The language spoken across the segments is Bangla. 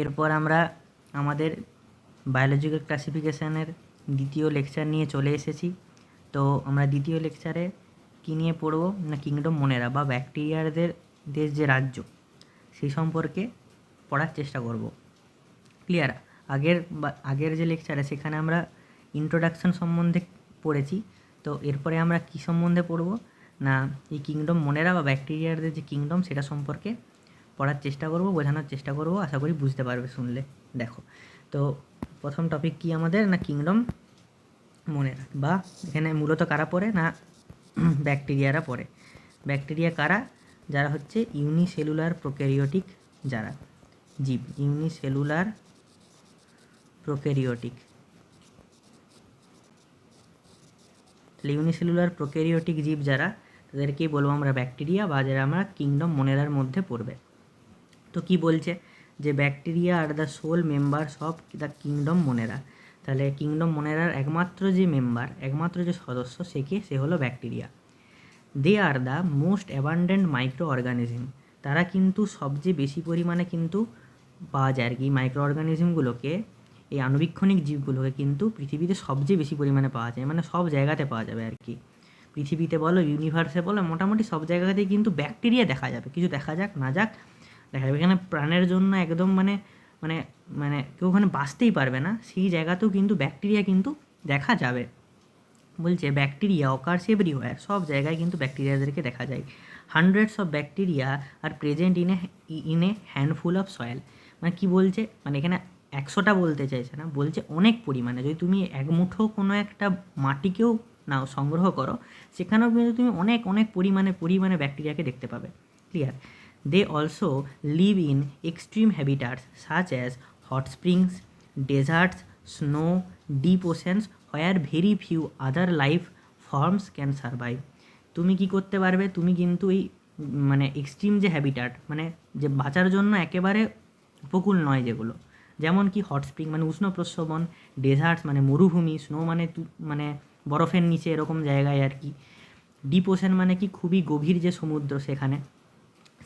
এরপর আমরা আমাদের বায়োলজিক্যাল ক্লাসিফিকেশানের দ্বিতীয় লেকচার নিয়ে চলে এসেছি। তো আমরা দ্বিতীয় লেকচারে কী নিয়ে পড়ব না, কিংডম মোনেরা বা ব্যাকটেরিয়াদের দেশ যে রাজ্য সেই সম্পর্কে পড়ার চেষ্টা করব। ক্লিয়ার? আগের যে লেকচারে সেখানে আমরা ইন্ট্রোডাকশন সম্বন্ধে পড়েছি। তো এরপরে আমরা কী সম্বন্ধে পড়ব না, এই কিংডম মোনেরা বা ব্যাকটেরিয়াদের যে কিংডম সেটা সম্পর্কে পড়ার চেষ্টা করব, বোঝানোর চেষ্টা করব। আশা করি বুঝতে পারবে শুনলে। দেখো, তো প্রথম টপিক কি আমাদের না, কিংডম মোনেরা, বা এখানে মূলত কারা পড়ে না, ব্যাকটেরিয়ারা পড়ে। ব্যাকটেরিয়া কারা? যারা হচ্ছে ইউনিসেলুলার প্রোক্যারিওটিক যারা জীব, ইউনিসেলুলার প্রোক্যারিওটিক। তাহলে ইউনিসেলুলার প্রোক্যারিওটিক জীব যারা, তাদেরকেই বলবো আমরা ব্যাকটেরিয়া, বা যারা আমরা কিংডম মোনেরার মধ্যে পড়বে। তো কি বলছে যে bacteria are the sole members of the kingdom Monera. তাহলে কিংডম মোনেরার একমাত্র যে মেম্বার, একমাত্র যে সদস্য সে হলো bacteria. They are the most abundant micro organism. তারা কিন্তু সবচেয়ে বেশি পরিমাণে কিন্তু পাওয়া যায় আর কি, মাইক্রো অর্গানিজমগুলোকে, এই আণুবীক্ষণিক জীবগুলোকে কিন্তু পৃথিবীতে সবচেয়ে বেশি পরিমাণে পাওয়া যায়, মানে সব জায়গাতে পাওয়া যাবে আর কি। পৃথিবীতে বলো, ইউনিভার্সে বলো, মোটামুটি সব জায়গাতেই কিন্তু ব্যাকটেরিয়া দেখা যাবে। কিছু দেখা যাক না যাক দেখা যাবে। এখানে প্রাণের জন্য একদম মানে মানে মানে কেউ ওখানে বাঁচতেই পারবে না, সেই জায়গাতেও কিন্তু ব্যাকটেরিয়া কিন্তু দেখা যাবে। বলছে ব্যাকটেরিয়া অকার্স এভরিওয়্যার, সব জায়গায় কিন্তু ব্যাকটেরিয়াদেরকে দেখা যায়। Hundreds of bacteria are present in a handful of soil. মানে কী বলছে, মানে এখানে 100টা বলতে চাইছে না, বলছে অনেক পরিমাণে। যদি তুমি এক মুঠো কোনো একটা মাটিকেও নাও সংগ্রহ করো, সেখানেও কিন্তু তুমি অনেক অনেক পরিমাণে ব্যাকটেরিয়াকে দেখতে পাবে। Clear? They also live in extreme habitats such as hot springs, deserts, snow, deep oceans where very few other life forms can survive. তুমি কি করতে পারবে, তুমি কিন্তু এই মানে এক্সট্রিম যে হ্যাবিটাট, মানে যে বাঁচার জন্য একেবারে উপকূল নয় যেগুলো, যেমন কি হট স্প্রিং মানে উষ্ণ প্রস্রবণ, ডেজার্টস মানে মরুভূমি, স্নো মানে মানে বরফের নিচে এরকম জায়গায় আর কি, ডিপ ওশেন মানে কি খুবই গভীর যে সমুদ্র,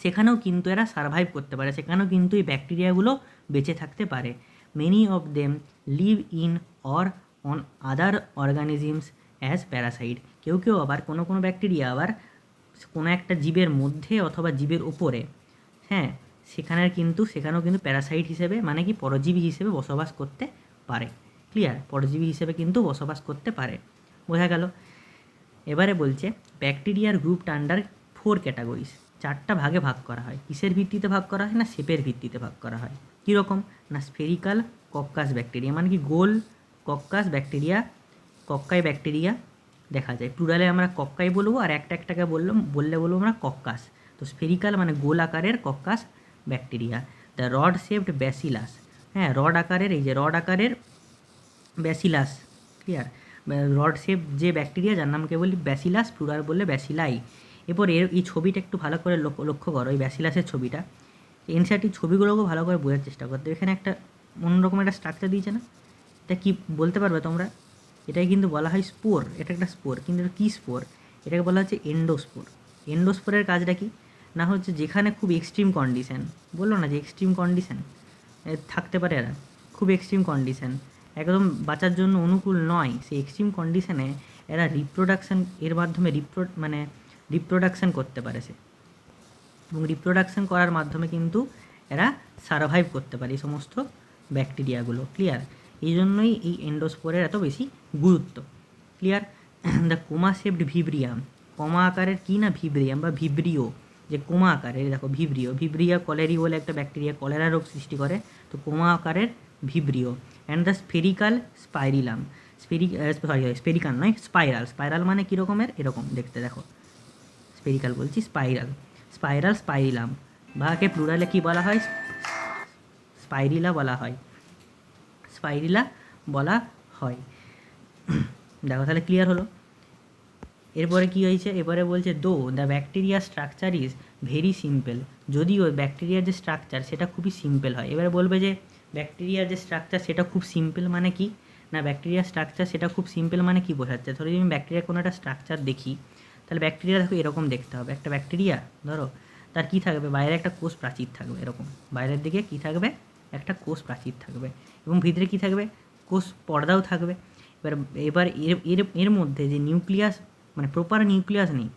সেখানেও কিন্তু এরা সার্ভাইভ করতে পারে, সেখানেও কিন্তু এই ব্যাকটেরিয়াগুলো বেঁচে থাকতে পারে। Many of them live in or on other organisms as Parasite. কেউ কেউ আবার কোনো ব্যাকটেরিয়া আবার কোনো একটা জীবের মধ্যে অথবা জীবের ওপরে, হ্যাঁ, সেখানেও কিন্তু প্যারাসাইট হিসেবে, মানে কি পরজীবী হিসেবে বসবাস করতে পারে। ক্লিয়ার? পরজীবী হিসেবে কিন্তু বসবাস করতে পারে। বোঝা গেল? এবারে বলছে ব্যাকটেরিয়ার গ্রুপড আন্ডার 4 ক্যাটাগরিজ। 4টা ভাগে ভাগ করা হয়। কিসের ভিত্তিতে ভাগ করা হয় না, শেপের ভিত্তিতে ভাগ করা হয়। কীরকম না, স্ফেরিক্যাল কক্কাস ব্যাকটেরিয়া, মানে কি গোল কক্কাস ব্যাকটেরিয়া, কক্কাই ব্যাকটেরিয়া দেখা যায়। প্লুরালে আমরা কক্কাই বলবো, আর একটাকে বলবো আমরা কক্কাস। তো স্ফেরিক্যাল মানে গোল আকারের coccus bacteria. The rod shaped bacillus, হ্যাঁ, রড আকারের ব্যাসিলাস। ক্লিয়ার? রড শেপ যে ব্যাকটেরিয়া, যার নামকে বলি ব্যাসিলাস, প্লুরাল বললে ব্যাসিলাই। এরপর এই ছবিটা একটু ভালো করে লক্ষ্য করো, এই ব্যাসিলাসের ছবিটা। এনসিইআরটি ছবিগুলোকে ভালো করে বোঝার চেষ্টা করতে। এখানে একটা অন্যরকম একটা স্ট্রাকচার দিয়েছে না, এটা কি বলতে পারবে তোমরা? এটাই কিন্তু বলা হয় স্পোর। এটা একটা স্পোর, কিন্তু এটা কী স্পোর? এটাকে বলা হচ্ছে এন্ডোস্পোর। এন্ডোস্পোরের কাজটা কি না, হচ্ছে যেখানে খুব এক্সট্রিম কন্ডিশন, বললো না যে এক্সট্রিম কন্ডিশন থাকতে পারে, এরা খুব এক্সট্রিম কন্ডিশন, একদম বাঁচার জন্য অনুকূল নয়, সেই এক্সট্রিম কন্ডিশনে এরা রিপ্রোডাকশান এর মাধ্যমে রিপ্রোডাকশান করতে পারে সে, এবং রিপ্রোডাকশান করার মাধ্যমে কিন্তু এরা সারভাইভ করতে পারে এই সমস্ত ব্যাকটেরিয়াগুলো। ক্লিয়ার? এই জন্যই এই এন্ডোস্পোরের এত বেশি গুরুত্ব। ক্লিয়ার? দ্য কোমা শেপড ভিব্রিয়াম, কমা আকারের কি না, ভিব্রিয়াম বা ভিব্রিও, যে কোমা আকারের, দেখো ভিব্রিয়া কলেরি বলে একটা ব্যাকটেরিয়া কলেরা রোগ সৃষ্টি করে, তো কোমা আকারের Vibrio. And the spherical spirillum, spherical নয়, স্পাইরাল মানে কী রকমের, এরকম দেখতে, দেখো স্পেরিকাল বলছি, স্পাইরিলাম, বাকে প্লুরালে কি বলা হয়, স্পাইরিলা বলা হয়। দেখো তাহলে ক্লিয়ার হলো। এরপরে কি হয়েছে, এবারে বলছে দো the bacteria structure is very simple, যদিও ব্যাকটেরিয়ার যে স্ট্রাকচার সেটা খুবই সিম্পল হয়। এবারে বলবে যে ব্যাকটেরিয়ার যে স্ট্রাকচার সেটা খুব সিম্পল মানে কি না, ব্যাকটেরিয়ার স্ট্রাকচার সেটা খুব সিম্পল মানে কি বোঝাচ্ছে? ধরো যদি আমি ব্যাকটেরিয়ার কোনো একটা স্ট্রাকচার দেখি, তাহলে ব্যাকটেরিয়া দেখো এরকম দেখতে হবে। একটা ব্যাকটেরিয়া ধরো, তার কী থাকবে, বাইরে একটা কোষ প্রাচীর থাকবে, এরকম বাইরের দিকে কী থাকবে, একটা কোষ প্রাচীর থাকবে এবং ভিতরে কী থাকবে, কোষ পর্দাও থাকবে। এবার এবার এর এর এর মধ্যে যে নিউক্লিয়াস, মানে প্রপার নিউক্লিয়াস নেই,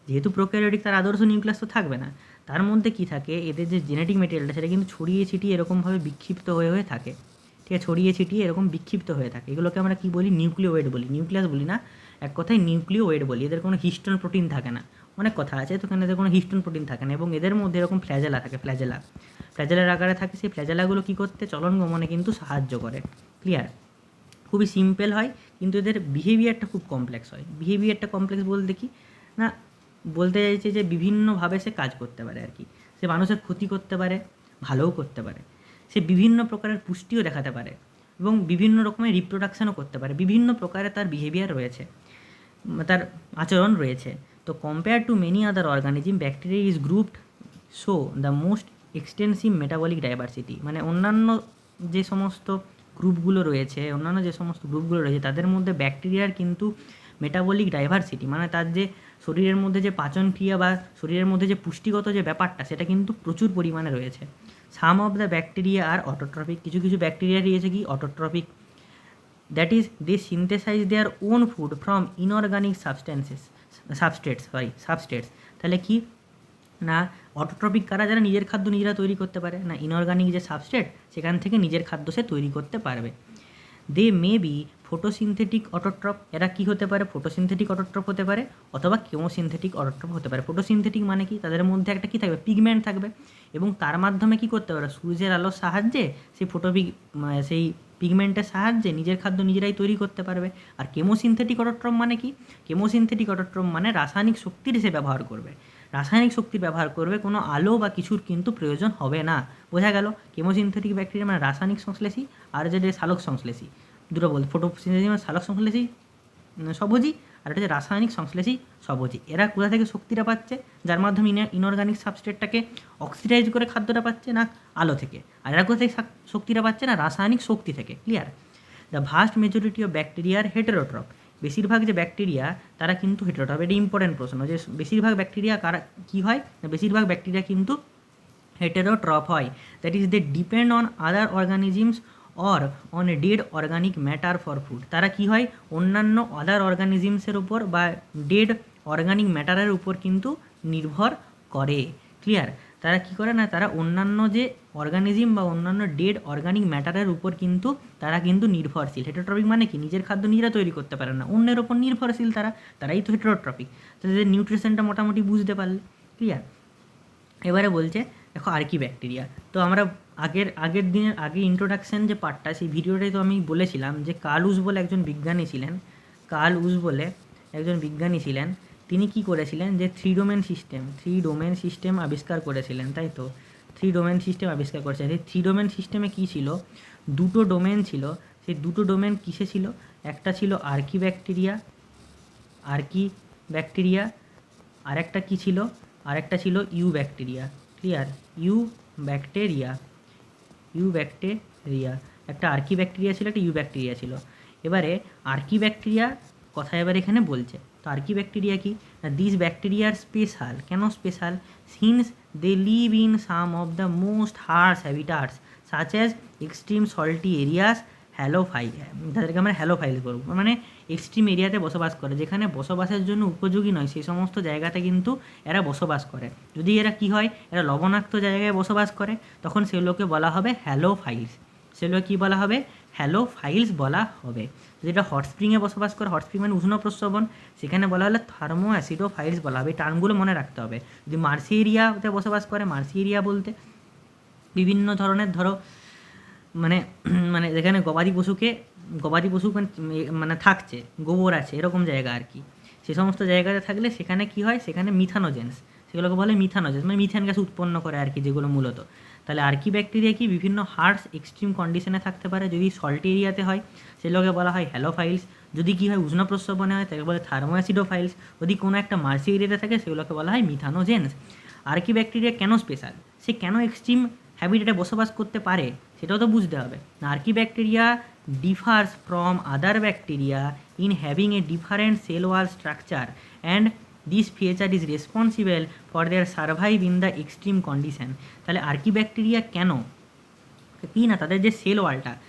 যেহেতু প্রোক্যারিওটিক তার আদর্শ নিউক্লিয়াস তো থাকবে না, তার মধ্যে কী থাকে, এদের যে জেনেটিক মেটেরিয়ালটা সেটা কিন্তু ছড়িয়ে ছিটিয়ে এরকমভাবে বিক্ষিপ্ত হয়ে হয়ে থাকে, ঠিক আছে, ছড়িয়ে ছিটিয়ে এরকম বিক্ষিপ্ত হয়ে থাকে। এগুলোকে আমরা কী বলি, নিউক্লিওয়েড বলি, নিউক্লিয়াস বলি না, এক কথায় নিউক্লিওয়েড বলি। এদের কোনো হিস্টোন প্রোটিন থাকে না, অনেক কথা আছে তো, এখানে এদের কোনো হিস্টোন প্রোটিন থাকে না এবং এদের মধ্যে এরকম ফ্ল্যাজেলা থাকে, ফ্ল্যাজেলার আকারে থাকে। সেই ফ্ল্যাজেলাগুলো কী করতে, চলন গমনে কিন্তু সাহায্য করে। ক্লিয়ার? খুবই সিম্পল হয়, কিন্তু এদের বিহেভিয়ারটা খুব কমপ্লেক্স হয়। বিহেভিয়ারটা কমপ্লেক্স বলতে কি না, বলতে চাইছে যে বিভিন্নভাবে সে কাজ করতে পারে আর কি। সে মানুষের ক্ষতি করতে পারে, ভালোও করতে পারে, সে বিভিন্ন প্রকারের পুষ্টিও দেখাতে পারে এবং বিভিন্ন রকমের রিপ্রোডাকশানও করতে পারে। বিভিন্ন প্রকারের তার বিহেভিয়ার রয়েছে, তার আচরণ রয়েছে। তো compare to many other organism, bacteria is grouped show the most extensive metabolic diversity. মানে অন্যান্য যে সমস্ত গ্রুপগুলো রয়েছে, তাদের মধ্যে ব্যাকটেরিয়ার কিন্তু মেটাবলিক ডাইভার্সিটি, মানে তার যে শরীরের মধ্যে যে পাচন ক্রিয়া বা শরীরের মধ্যে যে পুষ্টিগত যে ব্যাপারটা, সেটা কিন্তু প্রচুর পরিমাণে রয়েছে। Some of the bacteria are autotrophic, কিছু কিছু ব্যাকটেরিয়া রয়েছে কি autotrophic, that is they synthesize their own food from inorganic substrates. তাহলে কি না, অটোট্রপিক কারা, যারা নিজের খাদ্য নিজেরা তৈরি করতে পারে না, ইনঅর্গানিক যে সাবস্ট্রেট সেখান থেকে নিজের খাদ্য সে তৈরি করতে পারবে। দে মে বি ফটোসিনথেটিক অটোট্রপ, এরা কী হতে পারে, ফটোসিনথেটিক অটোট্রপ হতে পারে অথবা কেমোসিনথেটিক অটোট্রপ হতে পারে। ফটোসিনথেটিক মানে কি, তাদের মধ্যে একটা কী থাকবে, পিগমেন্ট থাকবে এবং তার মাধ্যমে কী করতে পারে, সূর্যের আলোর সাহায্যে সেই পিগমেন্টের সাহায্যে নিজের খাদ্য নিজেরাই তৈরি করতে পারবে। আর কেমোসিনথেটিক অটোট্রপ মানে কি, কেমোসিনথেটিক অটোট্রপ মানে রাসায়নিক শক্তির সে ব্যবহার করবে, রাসায়নিক শক্তি ব্যবহার করবে, কোনো আলো বা কিছুর কিন্তু প্রয়োজন হবে না। বোঝা গেল? কেমোসিনথেটিক ব্যাকটেরিয়া মানে রাসায়নিক সংশ্লেষী, আর যেটা সালোক সংশ্লেষী, দুটো বলতে, ফটোসিনথেসিস মানে সালোক সংশ্লেষী স্বভোজী, আর এটা হচ্ছে রাসায়নিক সংশ্লেষী স্বভোজী। এরা কোথা থেকে শক্তিটা পাচ্ছে, যার মাধ্যমে ইনঅর্গানিক সাবস্ট্রেটটাকে অক্সিডাইজ করে খাদ্যটা পাচ্ছে, না আলো থেকে। আর এরা কোথা থেকে শক্তিটা পাচ্ছে, না রাসায়নিক শক্তি থেকে। Clear? The vast majority of ব্যাকটেরিয়ার হেটেরোট্রপ, বেশিরভাগ যে ব্যাকটেরিয়া তারা কিন্তু হেটেরোট্রপ। এটা ইম্পর্টেন্ট প্রশ্ন, যে বেশিরভাগ ব্যাকটেরিয়া কারা কী হয়, বেশিরভাগ ব্যাকটেরিয়া কিন্তু হেটেরোট্রপ হয়। That is they depend on other organisms or on dead organic matter for food. তারা কী হয়, অন্যান্য আদার অর্গানিজমসের উপর বা ডেড অর্গানিক ম্যাটারের উপর কিন্তু নির্ভর করে। ক্লিয়ার? তারা কী করে না, তারা অন্যান্য যে অর্গানিজম বা অন্যান্য ডেড অর্গানিক ম্যাটারের উপর কিন্তু তারা কিন্তু নির্ভরশীল। হেটেরোট্রপিক মানে কি, নিজের খাদ্য নিজেরা তৈরি করতে পারে না, অন্যের ওপর নির্ভরশীল তারাই তো হেটেরোট্রপিক। তাদের নিউট্রিশনটা মোটামুটি বুঝতে পারলে। ক্লিয়ার? এবারে বলছে দেখো আর কি ব্যাকটেরিয়া। তো আমরা আগে ইন্ট্রোডাকশান যে পার্টটা, সেই ভিডিওটাই তো আমি বলেছিলাম যে কার্ল উস বলে একজন বিজ্ঞানী ছিলেন। তিনি কি করেছিলেন, যে থ্রি ডোমেন সিস্টেম আবিষ্কার করেছিলেন, তাই তো থ্রি ডোমেন সিস্টেম আবিষ্কার করেছিলেন। সেই থ্রি ডোমেন সিস্টেমে কী ছিল, দুটো ডোমেন ছিল। সেই দুটো ডোমেন কিসে ছিল, একটা ছিল আর্কি ব্যাকটেরিয়া, আরেকটা কী ছিল, আরেকটা ছিল eubacteria. Clear? Eubacteria, একটা আর্কি ব্যাকটেরিয়া ছিল, একটা ইউ ব্যাকটেরিয়া ছিল। এবারে আর্কি ব্যাকটেরিয়া কথা এবার এখানে বলছে। তো আর্কি ব্যাকটেরিয়া কি, দিস ব্যাকটেরিয়া আর স্পেশাল। কেন special? Since they live in some of the most harsh habitats such as extreme salty areas, তাদেরকে আমরা হ্যালোফাইল করবো, মানে এক্সট্রিম এরিয়াতে বসবাস করে, যেখানে বসবাসের জন্য উপযোগী নয় সেই সমস্ত জায়গাতে কিন্তু এরা বসবাস করে। যদি এরা কি হয়, এরা লবণাক্ত জায়গায় বসবাস করে, তখন সেগুলোকে বলা হবে হ্যালোফাইলস। সেগুলো কী বলা হবে, হ্যালোফাইলস বলা হবে। যেটা হট স্প্রিংয়ে বসবাস করে, হট স্প্রিং মানে উষ্ণ প্রস্রবণ, সেখানে বলা হলে থার্মো অ্যাসিডোফাইলস বলা হবে। এই টার্মগুলো মনে রাখতে হবে। যদি মার্সি এরিয়াতে বসবাস করে, মার্সি এরিয়া বলতে বিভিন্ন ধরনের মানে যেখানে গবাদি পশু মানে থাকছে, গোবর আছে, এরকম জায়গা আর কি। সে সমস্ত জায়গাতে থাকলে সেখানে কি হয়, সেখানে মিথানোজেন্স, সেগুলোকে বলে মিথানোজেন্স, মানে মিথেন গ্যাস উৎপন্ন করে আর কি, যেগুলো মূলত। তাহলে আর্কি ব্যাকটেরিয়া কি বিভিন্ন হার্শ এক্সট্রিম কন্ডিশনে থাকতে পারে। যদি সল্ট এরিয়াতে হয় সেগুলোকে বলা হয় হ্যালোফাইলস। যদি কী হয়, উষ্ণ প্রস্রবণে হয় তাকে বলে থার্মোঅ্যাসিডোফাইলস। যদি কোনো একটা মার্সি এরিয়াতে থাকে সেগুলোকে বলা হয় মিথানোজেন্স। আর্কি ব্যাকটেরিয়া কেন স্পেশাল, সে কেন এক্সট্রিম হ্যাবিটেটে বসবাস করতে পারে, সেটাও তো বুঝতে হবে। আর্কি bacteria differs from other bacteria in having a different cell wall structure, and this feature is responsible for their survive in the extreme condition. তাহলে আর্কি ব্যাকটেরিয়া কেন কি না, তাদের যে সেল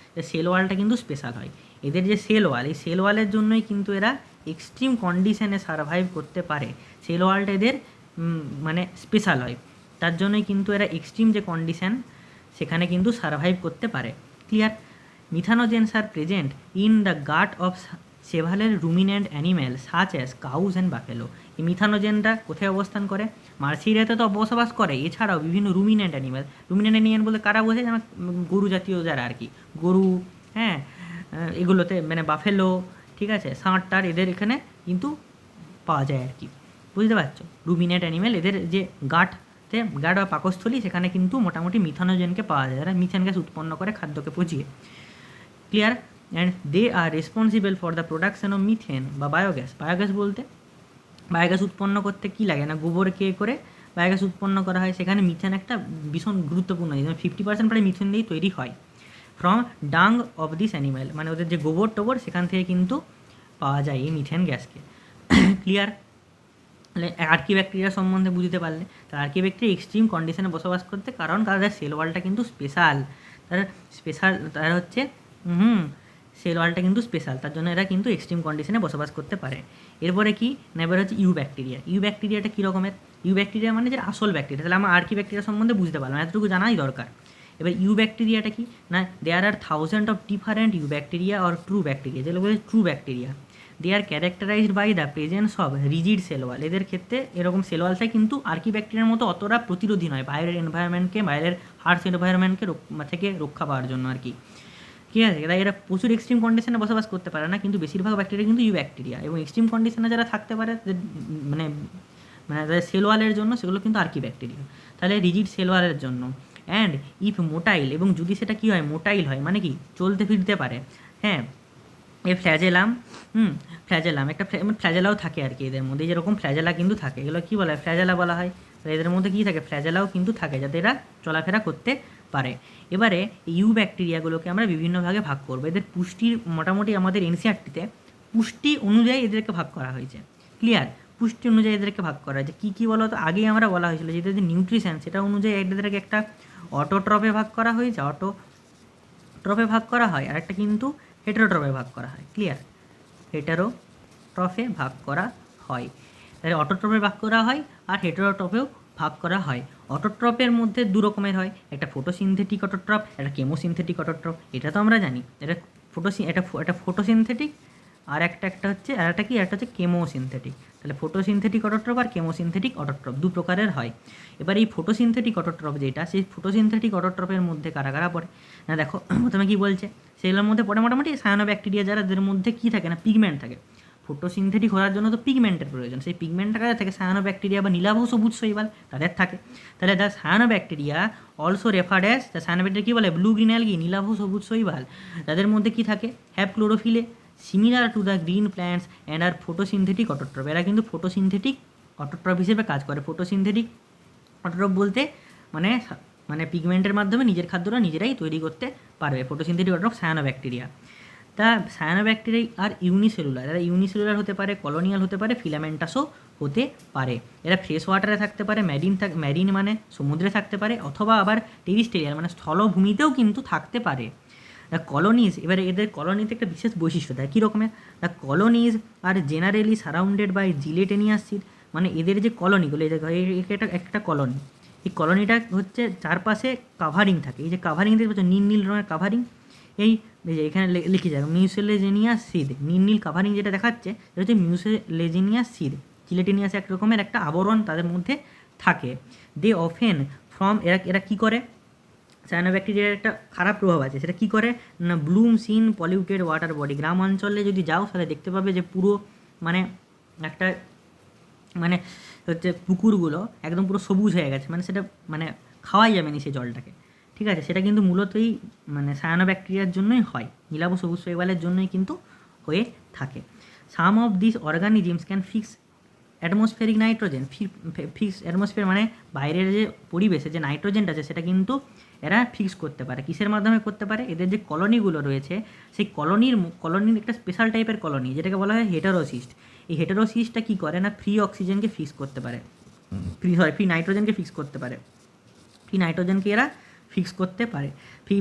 ওয়ালটা কিন্তু স্পেশাল হয়। এদের যে সেল ওয়াল, এই সেল ওয়ালের জন্যই কিন্তু এরা এক্সট্রিম কন্ডিশনে সারভাইভ করতে পারে। সেল ওয়ালটা এদের মানে স্পেশাল হয়, তার জন্যই কিন্তু এরা এক্সট্রিম যে কন্ডিশন সেখানে কিন্তু সারভাইভ করতে পারে। Clear? Methanogens are present in the gut of several ruminant animal such as cows and buffalo. এই মিথানোজেনটা কোথায় অবস্থান করে? মার্স এরিয়াতে তো বসবাস করে, এছাড়াও বিভিন্ন রুমিনেন্ট অ্যানিম্যাল বলতে কারা বোঝে? যেমন গরু জাতীয় যারা আর কি, গরু, হ্যাঁ, এগুলোতে মানে বাফেলো, ঠিক আছে, ষাঁড় টার, এদের এখানে কিন্তু পাওয়া যায় আর কি। বুঝতে পারছো? রুমিনেন্ট অ্যানিম্যাল, এদের যে গাট বা পাকস্থলী, সেখানে কিন্তু মোটামুটি মিথানোজেনকে পাওয়া যায়, যারা মিথেন গ্যাস উৎপন্ন করে খাদ্যকে পচিয়ে। Clear? And they are responsible for the production of methane বা বায়োগ্যাস বলতে বায়োগ্যাস উৎপন্ন করতে কী লাগে না, গোবর করে বায়োগ্যাস উৎপন্ন করা হয়। সেখানে মিথেন একটা ভীষণ গুরুত্বপূর্ণ জিনিস, 50% প্রায় মিথেন দিয়েই তৈরি হয় ফ্রম ডাং অফ দিস অ্যানিম্যাল, মানে ওদের যে গোবর সেখান থেকে কিন্তু পাওয়া যায় এই মিথেন গ্যাসকে। ক্লিয়ার? তাহলে আর্কিব্যাকটেরিয়া সম্বন্ধে বুঝতে পারলে, তার আর্কিব্যাকটেরিয়া এক্সট্রিম কন্ডিশনে বসবাস করতে, কারণ তাদের সেল ওয়ালটা কিন্তু স্পেশাল, তারা হচ্ছে সেল ওয়ালটা কিন্তু স্পেশাল, তার জন্য এরা কিন্তু এক্সট্রিম কন্ডিশনে বসবাস করতে পারে। এরপরে কি না, এবার হচ্ছে ব্যাকটেরিয়াটা কী রকমের? ব্যাকটেরিয়া মানে যে আসল ব্যাকটেরিয়া, তাহলে আমার ব্যাকটেরিয়া সম্বন্ধে বুঝতে পারলাম, এতটুকু জানাই দরকার। এবার ব্যাকটেরিয়াটা কি না, there are thousand of different bacteria or true bacteria, যেগুলো বলে true bacteria. They are characterized by the presence of rigid cell wall. এদের ক্ষেত্রে এরকম সেল ওয়ালটাই কিন্তু ব্যাকটেরিয়ার মতো অতটা প্রতিরোধী নয় বাইরের হার্শ এনভায়রনমেন্টকে থেকে রক্ষা পাওয়ার জন্য আর কি। ঠিক আছে? এরা প্রচুর এক্সট্রিম কন্ডিশনে বসবাস করতে পারে না, কিন্তু বেশিরভাগ ব্যাকটেরিয়া কিন্তু ব্যাকটেরিয়া, এবং এক্সট্রিম কন্ডিশনে যারা থাকতে পারে মানে তাদের সেল ওয়ালের জন্য, সেগুলো কিন্তু ব্যাকটেরিয়া। তাহলে রিজিড সেল ওয়ালের জন্য। অ্যান্ড ইফ মোটাইল, এবং যদি সেটা কী হয়, মোটাইল হয়, মানে কি চলতে ফিরতে পারে, হ্যাঁ, ফ্ল্যাজেলাম একটা ফ্ল্যাজেলাও থাকে আর কি এদের মধ্যে, যেরকম ফ্ল্যাজেলা কিন্তু থাকে, এগুলো কী বলা হয়, ফ্ল্যাজেলা বলা হয়। এদের মধ্যে কী থাকে, ফ্ল্যাজেলাও কিন্তু থাকে, যাতে এরা চলাফেরা করতে পারে। এবারে ব্যাকটেরিয়াগুলোকে আমরা বিভিন্ন ভাগে ভাগ করবো। এদের পুষ্টির মোটামুটি আমাদের এনসিআরটিতে পুষ্টি অনুযায়ী এদেরকে ভাগ করা হয়েছে। ক্লিয়ার? পুষ্টি অনুযায়ী এদেরকে ভাগ করা হয়েছে। কী বলো তো, আগেই আমরা বলা হয়েছিল যে এদের যে নিউট্রিশন, সেটা অনুযায়ী এদেরকে একটা অটোট্রপে ভাগ করা হয়েছে, আর একটা কিন্তু হেটেরোট্রপে ভাগ করা হয়। ক্লিয়ার? হেটেরোট্রপে ভাগ করা হয়, তাহলে অটোট্রপে ভাগ করা হয় আর হেটেরোট্রপেও ভাগ করা হয়। অটোট্রপের মধ্যে দু রকমের হয়, একটা ফটোসিনথেটিক অটোট্রপ, একটা কেমোসিনথেটিক অটোট্রপ, এটা তো আমরা জানি। এটা ফটোসিনথেটিক আর একটা হচ্ছে কেমোসিনথেটিক। তাহলে ফটোসিনথেটিক অটোট্রপ আর কেমোসিনথেটিক অটোট্রপ দু প্রকারের হয়। এবার এই ফটোসিনথেটিক অটোট্রপ যেটা, সেই ফটোসিনথেটিক অটোট্রপের মধ্যে কারা পড়ে না, দেখো প্রথমে কী বলছে, সেগুলোর মধ্যে পড়ে মোটামুটি সায়ানোব্যাকটেরিয়া, যাদের মধ্যে কী থাকে না, পিগমেন্ট থাকে। ফটোসিনথেটিক হওয়ার জন্য তো পিগমেন্টের প্রয়োজন, সেই পিগমেন্টটা কাদের থাকে, সায়ানোব্যাকটেরিয়া বা নীলাভ সবুজ শৈবাল, তাদের থাকে। তাহলে the cyanobacteria also referred as, the cyanobacteria কী বলে, ব্লু গ্রিন অ্যালগি, নীলাভ সবুজ শৈবাল, তাদের মধ্যে কী থাকে, have chlorophyll a similar to the green plants and are photosynthetic autotroph. এরা কিন্তু ফটোসিনথেটিক অটোট্রপ হিসেবে কাজ করে। ফটোসিনথেটিক অটোট্রপ বলতে মানে পিগমেন্টের মাধ্যমে নিজের খাদ্যটা নিজেরাই তৈরি করতে পারবে। Photosynthetic autotroph cyanobacteria. তা সায়ানোব্যাকটেরিয়া আর ইউনিসেলুলার, এরা ইউনিসেলুলার হতে পারে, কলোনিয়াল হতে পারে, ফিলামেন্টাসও হতে পারে। এরা ফ্রেশ ওয়াটারে থাকতে পারে, ম্যারিন মানে সমুদ্রে থাকতে পারে, অথবা আবার টেরিস্টেরিয়াল মানে স্থলভূমিতেও কিন্তু থাকতে পারে। দ্য কলোনিজ, এবারে এদের কলোনিতে একটা বিশেষ বৈশিষ্ট্য দেয়, কী রকমের, the colonies are generally surrounded by gelatinous sheath, মানে এদের যে কলোনিগুলো, একটা কলোনি, এই কলোনিটা হচ্ছে চারপাশে কাভারিং থাকে, এই যে কাভারিং দেখতে নীল রঙের কাভারিং, এই যে এখানে লিখে যাবে মিউসেলেজেনিয়াস সিড, নীল কাভারিং যেটা দেখাচ্ছে এটা হচ্ছে মিউসেলেজেনিয়াস সিড, জিলেটেনিয়াস এক রকমের একটা আবরণ তাদের মধ্যে থাকে। দে অফেন ফ্রম, এরা কী করে, সায়ানোব্যাকটেরিয়ার একটা খারাপ প্রভাব আছে, সেটা কী করে না, blooms in polluted water body. গ্রাম অঞ্চলে যদি যাও তাহলে দেখতে পাবে যে পুরো মানে একটা মানে হচ্ছে পুকুরগুলো একদম পুরো সবুজ হয়ে গেছে, মানে সেটা মানে খাওয়াই যাবে না সেই জলটাকে। ঠিক আছে? সেটা কিন্তু মূলতই মানে সায়ানোব্যাকটেরিয়ার জন্যই হয়, নীলাভ সবুজ শৈবালের জন্যই কিন্তু হয়ে থাকে। Some of this organisms can fix atmospheric nitrogen, fix atmosphere মানে বাইরের যে পরিবেশে যে নাইট্রোজেনটা আছে সেটা কিন্তু এরা ফিক্স করতে পারে। কিসের মাধ্যমে করতে পারে, এদের যে কলোনিগুলো রয়েছে সেই কলোনির একটা স্পেশাল টাইপের কলোনি, যেটাকে বলা হয় হেটারোসিস্ট। এই হেটারোসিস্টটা কী করে না, ফ্রি অক্সিজেনকে ফিক্স করতে পারে, ফ্রি নাইট্রোজেনকে ফিক্স করতে পারে, ফ্রি নাইট্রোজেনকে এরা ফিক্স করতে পারে,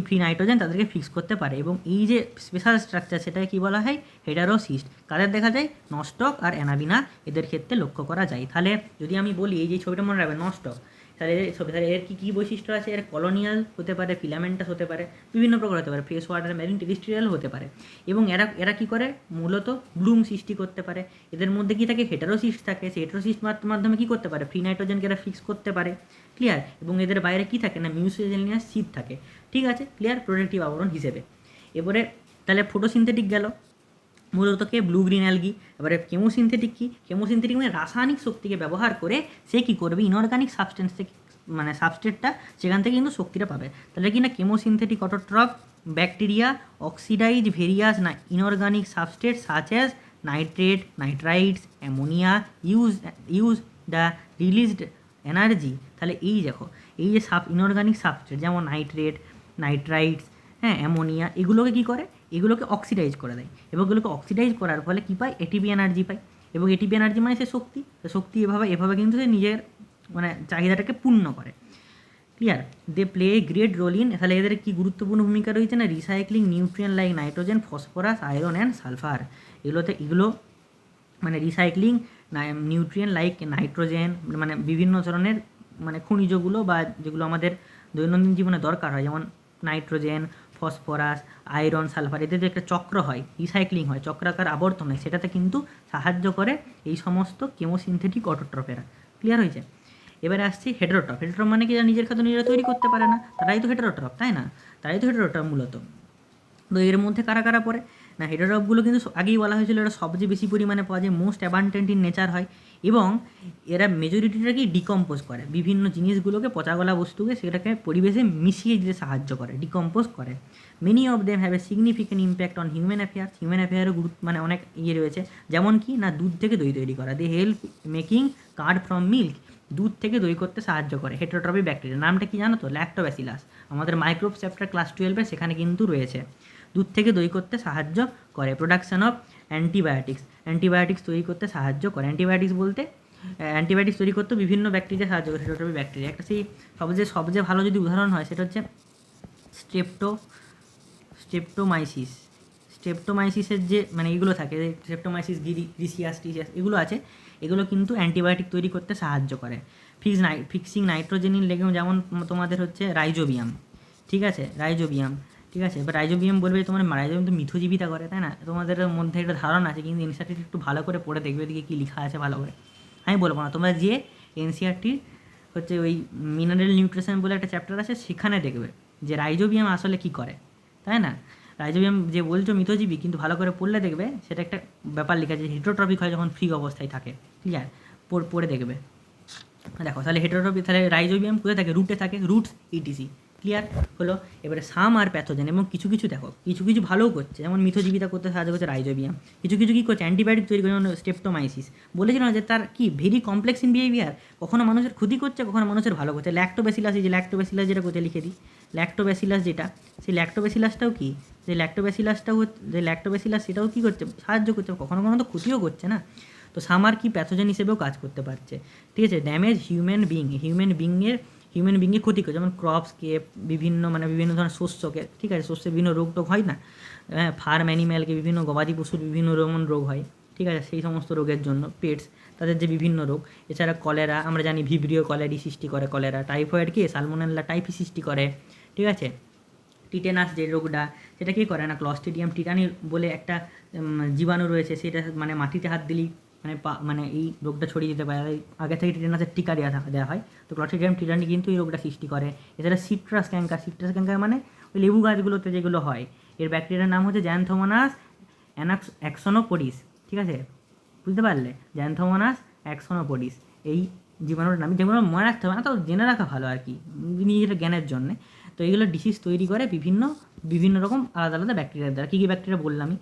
ফ্রি নাইট্রোজেন তাদেরকে ফিক্স করতে পারে। এবং এই যে স্পেশাল স্ট্রাকচার সেটাকে কী বলা হয়? হেটারোসিস্ট। কাদের দেখা যায়? নস্টক আর অ্যানাবিনা, এদের ক্ষেত্রে লক্ষ্য করা যায়। তাহলে যদি আমি বলি এই যে ছবিটা মনে রাখবেন, নস্টক, তাহলে এর কী বৈশিষ্ট্য আছে? এর কলোনিয়াল হতে পারে, ফিলামেন্টাস হতে পারে, বিভিন্ন প্রকার হতে পারে, ফ্রেশ ওয়াটার, মেরিন, টেরিস্ট্রিয়াল হতে পারে। এবং এরা কী করে? মূলত ব্লুম সৃষ্টি করতে পারে। এদের মধ্যে কি থাকে? হেটারোসিস্ট থাকে। সেই হেটারোসিস্ট মাধ্যমে কী করতে পারে? ফ্রি নাইট্রোজেনকে এরা ফিক্স করতে পারে। ক্লিয়ার? এবং এদের বাইরে কি থাকে না? মিউসিলিনাস শীট থাকে। ঠিক আছে, ক্লিয়ার? প্রোটেক্টিভ আবরণ হিসেবে। এবারে তাহলে ফটোসিনথেটিক গেল, মূলত কে? Blue green algae. এবারে কেমোসিনথেটিক কি? কেমোসিনথেটিক মানে রাসায়নিক শক্তিকে ব্যবহার করে সে কী করবে? ইনঅর্গানিক সাবস্টেন্স থেকে, মানে সাবস্ট্রেটটা, সেখান থেকে কিন্তু শক্তিটা পাবে। তাহলে কি না? Chemosynthetic autotroph bacteria oxidize various না inorganic substrate such as nitrate, nitrites, ammonia, use the released energy. তাহলে এই দেখো, এই যে ইনঅর্গানিক সাবস্ট্রেট যেমন নাইট্রেট, নাইট্রাইটস, হ্যাঁ, অ্যামোনিয়া, এগুলোকে কী করে? এগুলোকে অক্সিডাইজ করে দেয়। এবং এগুলোকে অক্সিডাইজ করার ফলে কী পায়? এটিপি এনার্জি পায়। এবং এটিপি এনার্জি মানে সে শক্তি এভাবে কিন্তু সে নিজের মানে চাহিদাটাকে পূর্ণ করে। Clear? They play a great role in, তাহলে এদের কি গুরুত্বপূর্ণ ভূমিকা রয়েছে না? Recycling nutrient like nitrogen, phosphorus, iron and sulphur. এগুলো মানে রিসাইক্লিং নিউট্রিয়েন্ট লাইক নাইট্রোজেন, মানে বিভিন্ন ধরনের মানে খনিজগুলো বা যেগুলো আমাদের দৈনন্দিন জীবনে দরকার হয়, যেমন নাইট্রোজেন, ফসফরাস, আয়রন, সালফার, এদের যে একটা চক্র হয়, রিসাইক্লিং হয়, চক্রাকার আবর্তন হয়, সেটাতে কিন্তু সাহায্য করে এই সমস্ত কেমোসিনথেটিক অটোট্রফেরা। ক্লিয়ার হয়েছে? এবারে আসছি হেটারোট্রফ। হেটারোট্রফ মানে কি? যারা নিজের খাদ্য নিজেরা তৈরি করতে পারে না, তারাই তো হেটারোট্রফ, তাই না? তারাই তো হেটারোট্রফ মূলত। তো এর মধ্যে কারা কারা পড়ে না? হেটারোট্রফগুলো কিন্তু আগেই বলা হয়েছিল এরা সবচেয়ে বেশি পরিমাণে পাওয়া যায়, মোস্ট অ্যাবান্ডেন্ট ইন নেচার হয়। এবং এরা মেজরিটিটাকেই ডিকম্পোজ করে, বিভিন্ন জিনিসগুলোকে, পচাগলা বস্তুকে, সেটাকে পরিবেশে মিশিয়ে দিতে সাহায্য করে, ডিকম্পোজ করে। Many of them have a significant impact on human অ্যাফেয়ারের গুরুত্ব মানে অনেক রয়েছে। যেমন কি না? দুধ থেকে দই তৈরি করা। They help making curd from milk. দুধ থেকে দই করতে সাহায্য করে হেটারোট্রফিক ব্যাকটেরিয়া। নামটা কি জানো তো? ল্যাক্টোব্যাসিলাস। আমাদের মাইক্রোব চ্যাপ্টার ক্লাস 12 সেখানে কিন্তু রয়েছে। দুধ থেকে দই করতে সাহায্য করে। প্রোডাকশন অফ অ্যান্টিবায়োটিক্স তৈরি করতে সাহায্য করে। অ্যান্টিবায়োটিক্স তৈরি করতে বিভিন্ন ব্যাকটেরিয়া সাহায্য করে, হেটারোট্রফিক ব্যাকটেরিয়া। একটা সেই সবচেয়ে ভালো যদি উদাহরণ হয় সেটা হচ্ছে স্ট্রেপ্টোমাইসিসের যে মানে এগুলো থাকে, স্ট্রেপ্টোমাইসিস, গ্রিসিয়াস, এগুলো আছে, এগুলো কিন্তু অ্যান্টিবায়োটিক তৈরি করতে সাহায্য করে। ফিক্সিং নাইট্রোজেন ইন লেগুম, যেমন তোমাদের হচ্ছে রাইজোবিয়াম। ঠিক আছে, ঠিক আছে। এবার রাইজোবিয়াম বলবে তোমার রাইজোবিয়াম তো মিথজীবিতা করে, তাই না? তোমাদের মধ্যে একটা ধারণা আছে, কিন্তু এনসিআরটি একটু ভালো করে পড়ে দেখবে, দিকে কী লেখা আছে ভালো করে। আমি বলবো না, তোমরা যে এনসিআরটি হচ্ছে ওই মিনারেল নিউট্রিশন বলে একটা চ্যাপ্টার আছে, সেখানে দেখবে যে রাইজোবিয়াম আসলে কী করে, তাই না? রাইজোবিয়াম যে বলছো মিথজীবী, কিন্তু ভালো করে পড়লে দেখবে সেটা একটা ব্যাপার লেখা আছে, হেটারোট্রফিক হয় যখন ফ্রি অবস্থায় থাকে। ক্লিয়ার? পড়ে দেখবে। দেখো তাহলে হেটারোট্রফিক, তাহলে রাইজোবিয়াম কোথায় থাকে? রুটে থাকে, রুটস ইটিসি। ক্লিয়ার হলো? এবারে সাম আর প্যাথোজেন, এবং কিছু দেখো কিছু ভালোও করছে, যেমন মিথজীবিতা করতে সাহায্য করছে রাইজোবিয়াম। কিছু কী করছে? অ্যান্টিবায়োটিক তৈরি করে, যেমন স্ট্রেপ্টোমাইসিস। বলেছিল না যে তার কি ভেরি কমপ্লেক্স ইন বিহেভিয়ার, কখনো মানুষের ক্ষতি করছে, কখনো মানুষের ভালো করছে। ল্যাক্টোব্যাসিলাস, এই যে ল্যাক্টোব্যাসিলাস যেটা কোথায় লিখে দিই, ল্যাক্টোব্যাসিলাস যেটা, সেই ল্যাক্টোব্যাসিলাসটাও কি? ল্যাক্টোব্যাসিলাস সেটাও কী করছে? সাহায্য করছে, কখনো তো ক্ষতিও করছে না। তো সামার কি প্যাথোজেন হিসেবেও কাজ করতে পারছে। ঠিক আছে? ড্যামেজ হিউম্যান বিংয়ে ক্ষতি করে, যেমন ক্রপসকে, বিভিন্ন ধরনের শস্যকে। ঠিক আছে? শস্যে বিভিন্ন রোগ হয় না? ফার্ম অ্যানিম্যালকে, বিভিন্ন গবাদি পশুর বিভিন্ন রোগ হয়। ঠিক আছে? সেই সমস্ত রোগের জন্য পেটস, তাদের যে বিভিন্ন রোগ। এছাড়া কলেরা, আমরা জানি ভিব্রিও কলেরি সৃষ্টি করে কলেরা। টাইফয়েডকে সালমোনেলা টাইফি সৃষ্টি করে। ঠিক আছে? টিটেনাস যে রোগটা, সেটা কী করে না? ক্লস্ট্রিডিয়াম টিটানি বলে একটা জীবাণু রয়েছে, সেটা মানে মাটিতে হাত দিলেই মানে এই রোগটা ছড়িয়ে দিতে পারে। আগে থেকে টিটেনাসের টিকা দেওয়া হয়। তো ক্লস্ট্রিডিয়াম টিটানি কিন্তু এই রোগটা সৃষ্টি করে। এছাড়া সিট্রাস ক্যাঙ্কার মানে ওই লেবু গাছগুলোতে যেগুলো হয়, এর ব্যাকটেরিয়ার নাম হচ্ছে জ্যানথোমোনাস অ্যাক্সনোপোডিস। ঠিক আছে? বুঝতে পারলে? জ্যানথোমোনাস অ্যাক্সনোপোডিস এই জীবাণুর নাম, যেগুলো মনে রাখতে হবে না, তো জেনে রাখা ভালো আর কি, নিজের জ্ঞানের জন্যে। তো এইগুলো ডিসিজ তৈরি করে বিভিন্ন রকম আলাদা ব্যাকটেরিয়ার দ্বারা। কী ব্যাকটেরিয়া বললাম আমি।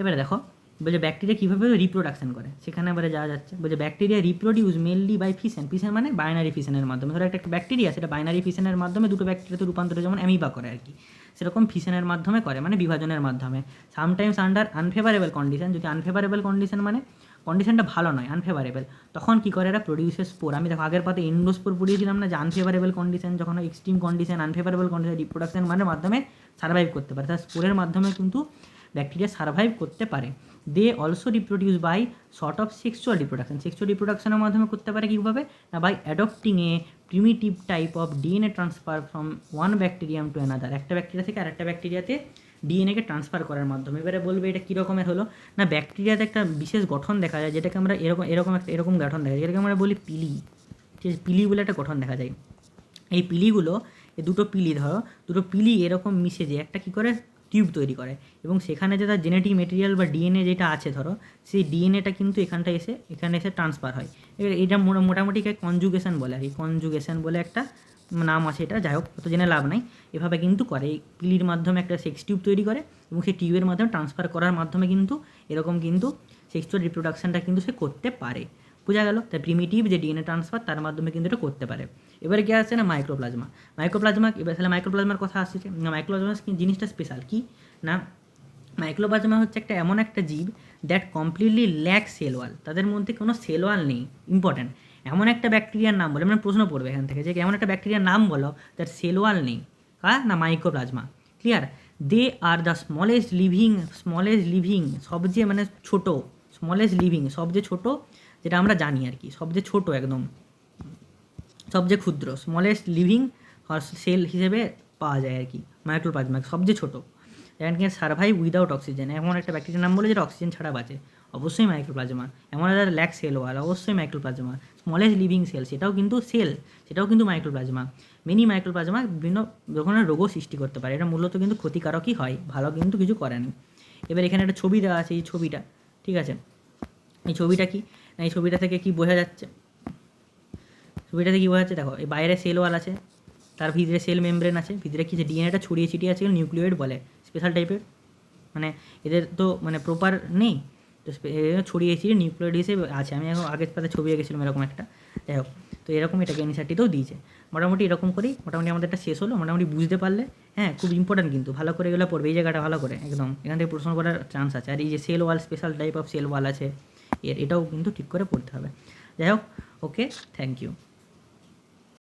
এবারে দেখো বলছে ব্যাকটেরিয়া কীভাবে রিপ্রোডাকশন করে, সেখানে এবারে যাওয়া যাচ্ছে। বলছে bacteria reproduce mainly by fission মানে বাইনারি ফিশনের মাধ্যমে। ধরো একটা ব্যাকটেরিয়া, সেটা বাইনারি ফিশনের মাধ্যমে দুটো ব্যাকটেরিয়াতে রূপান্তর, যেমন অ্যামিবা করে আর কি, সেরকম ফিশনের মাধ্যমে করে, মানে বিভাজনের মাধ্যমে। Sometimes under unfavourable condition. যদি আনফেভারেবল কন্ডিশন মানে কন্ডিশনটা ভালো নয়, আনফেভারেবল, তখন কী করে এরা প্রডিউসের স্পোর। আমি দেখো আগের পাতে এন্ডোস্পোর পড়িয়েছিলাম না, যে আনফেভারেবল কন্ডিশন, যখন extreme condition, unfavourable condition reproduction মানে মাধ্যমে সার্ভাইভ করতে পারে, তার স্পোরের মাধ্যমে কিন্তু ব্যাকটেরিয়া সার্ভাইভ করতে পারে। They also reproduce by sort of sexual reproduction, sexual রিপ্রোডাকশনের মাধ্যমে করতে পারে কীভাবে না, by adopting a primitive type of DNA transfer from one bacterium to another, একটা ব্যাকটেরিয়া থেকে আরেকটা ব্যাকটেরিয়াতে ডিএনএকে ট্রান্সফার করার মাধ্যমে। এবারে বলবে এটা কী রকমের হলো না, ব্যাকটেরিয়াতে একটা বিশেষ গঠন দেখা যায়, যেটাকে আমরা এরকম গঠন দেখা যায়, যেটাকে আমরা বলি পিলি, ঠিক আছে, পিলি বলে একটা গঠন দেখা যায়। এই পিলিগুলো, এই দুটো পিলি ধরো, দুটো পিলি এরকম মিশে যে একটা কী করে টিউব তৈরি করে, এবং সেখানে যে তার জেনেটিক মেটেরিয়াল বা ডিএনএ যেটা আছে ধরো, সেই ডিএনএটা কিন্তু এখানে এসে ট্রান্সফার হয়। এবার এটা মোটামুটি কনজুগেশন বলে আর কি, কনজুগেশন বলে একটা নাম আছে, এটা যাই হোক অত জেনে লাভ নাই। এভাবে কিন্তু করে, এই পিলির মাধ্যমে একটা সেক্স টিউব তৈরি করে, এবং সেই টিউবের মাধ্যমে ট্রান্সফার করার মাধ্যমে কিন্তু এরকম কিন্তু সেক্সুয়াল রিপ্রোডাকশানটা কিন্তু সে করতে পারে। বোঝা গেল, তাই প্রিমিটিভ যে ডিএনএ ট্রান্সফার তার মাধ্যমে কিন্তু এটা করতে পারে। এবারে কি আসছে না মাইক্রোপ্লাজমা, এবার তাহলে মাইক্রোপ্লাজমার কথা আসছে না, মাইক্রোপ্লাজমা জিনিসটা স্পেশাল কি না, মাইক্রোপ্লাজমা হচ্ছে এমন একটা জীব that completely lack cell wall, তাদের মধ্যে কোনো সেল ওয়াল নেই। ইম্পর্ট্যান্ট, এমন একটা ব্যাকটেরিয়ার নাম বলে, মানে প্রশ্ন পড়বে এখান থেকে যে এমন একটা ব্যাকটেরিয়ার নাম বলো তার সেল ওয়াল নেই, না mycoplasma. Clear, they are the smallest living, সবচেয়ে মানে ছোটো, স্মলেস্ট লিভিং সবচেয়ে ছোটো, যেটা আমরা জানি আর কি, সবচেয়ে ছোটো একদম, সবচেয়ে ক্ষুদ্র, স্মলেস্ট লিভিং সেল হিসেবে পাওয়া যায় আর কি মাইক্রোপ্লাজমা, সবচেয়ে ছোটো। ক্যান সার্ভাইভ উইদাউট অক্সিজেন, এমন একটা ব্যাকটেরিয়ার নাম বলে যেটা অক্সিজেন ছাড়া বাঁচে, অবশ্যই মাইক্রোপ্লাজমা। এমন একটা ল্যাক সেল ওয়াল, অবশ্যই মাইক্রোপ্লাজমা। স্মলেস্ট লিভিং সেল, সেটাও কিন্তু মাইক্রোপ্লাজমা। মেনি মাইক্রোপ্লাজমা বিভিন্ন ধরনের রোগও সৃষ্টি করতে পারে, এটা মূলত কিন্তু ক্ষতিকারকই হয়, ভালো কিন্তু কিছু করে না। এবার এখানে একটা ছবি দেওয়া আছে, এই ছবিটা, ঠিক আছে, এই ছবিটা কি না, এই ছবিটা থেকে কি বোঝা যাচ্ছে, ছবিটাতে কী বোঝা যাচ্ছে দেখো, এই বাইরে সেল ওয়াল আছে, তার ভিতরে সেল মেমব্রেন আছে, ভিতরে কি যে ডিএনএটা ছড়িয়ে ছিটিয়ে আছে, নিউক্লিয়েড বলে, স্পেশাল টাইপের, মানে এদের তো মানে প্রপার নেই, তো ছড়িয়ে ছিটিয়ে নিউক্লিয়েড হিসেবে আছে। আমি এখন আগের পাতে ছবি এঁকেছিলাম এরকম একটা, যাই হোক, তো এরকম এটাকে এনসারটিতেও দিয়েছে। মোটামুটি এরকম করেই মোটামুটি আমাদের এটা শেষ হলো, মোটামুটি বুঝতে পারলে, হ্যাঁ খুব ইম্পর্ট্যান্ট কিন্তু, ভালো করে এগুলো পড়বে, এই জায়গাটা ভালো করে একদম, এখান থেকে প্রশ্ন করার চান্স আছে। আর এই যে cell wall, special type of cell wall আছে, এটাও কিন্তু ঠিক করে পড়তে হবে। যাই হোক, ওকে, থ্যাংক ইউ।